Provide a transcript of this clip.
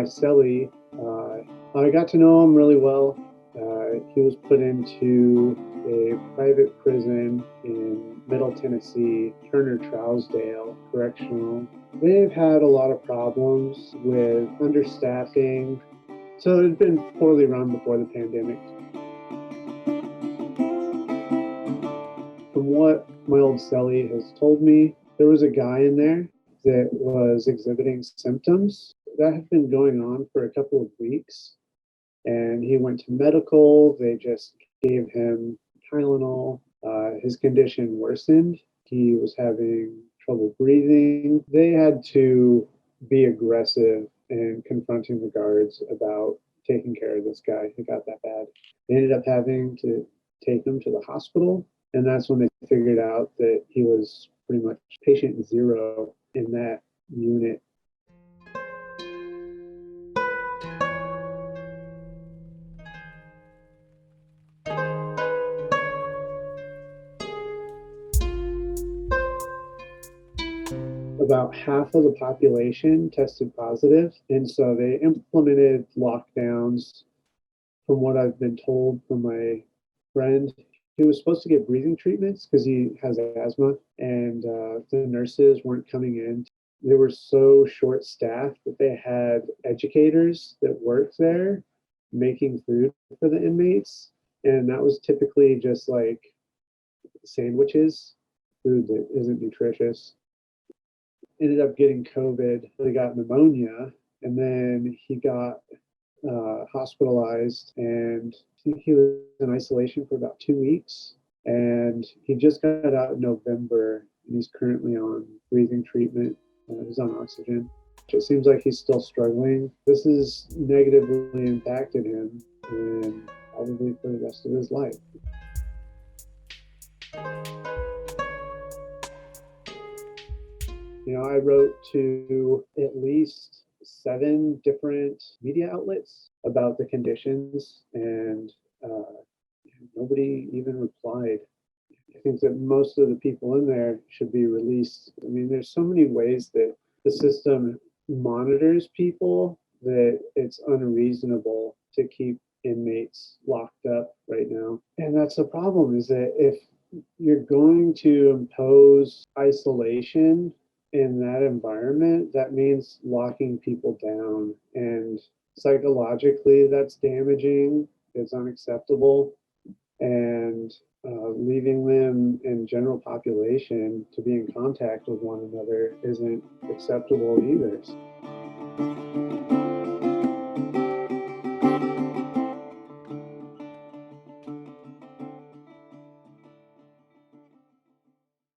Celly. I got to know him really well. He was put into a private prison in Middle Tennessee, Trousdale Correctional. They've had a lot of problems with understaffing, so it had been poorly run before the pandemic. From what my old Celly has told me, there was a guy in there that was exhibiting symptoms that have been going on for a couple of weeks. And he went to medical. They just gave him Tylenol. His condition worsened. He was having trouble breathing. They had to be aggressive and confronting the guards about taking care of this guy who got that bad. They ended up having to take him to the hospital. And that's when they figured out that he was pretty much patient zero in that unit. About half of the population tested positive, and so they implemented lockdowns. From what I've been told from my friend, he was supposed to get breathing treatments because he has asthma, and the nurses weren't coming in. They were so short-staffed that they had educators that worked there making food for the inmates, and that was typically just like sandwiches, food that isn't nutritious. Ended up getting COVID. He got pneumonia, and then he got hospitalized, and he was in isolation for about 2 weeks. And he just got out in November, and he's currently on breathing treatment. He's on oxygen. It seems like he's still struggling. This has negatively impacted him, and probably for the rest of his life. I wrote to at least 7 different media outlets about the conditions, and nobody even replied. I think that most of the people in there should be released. I mean, there's so many ways that the system monitors people that it's unreasonable to keep inmates locked up right now. And that's the problem, is that if you're going to impose isolation in that environment, that means locking people down. And psychologically, that's damaging. It's unacceptable. And leaving them in general population to be in contact with one another isn't acceptable either.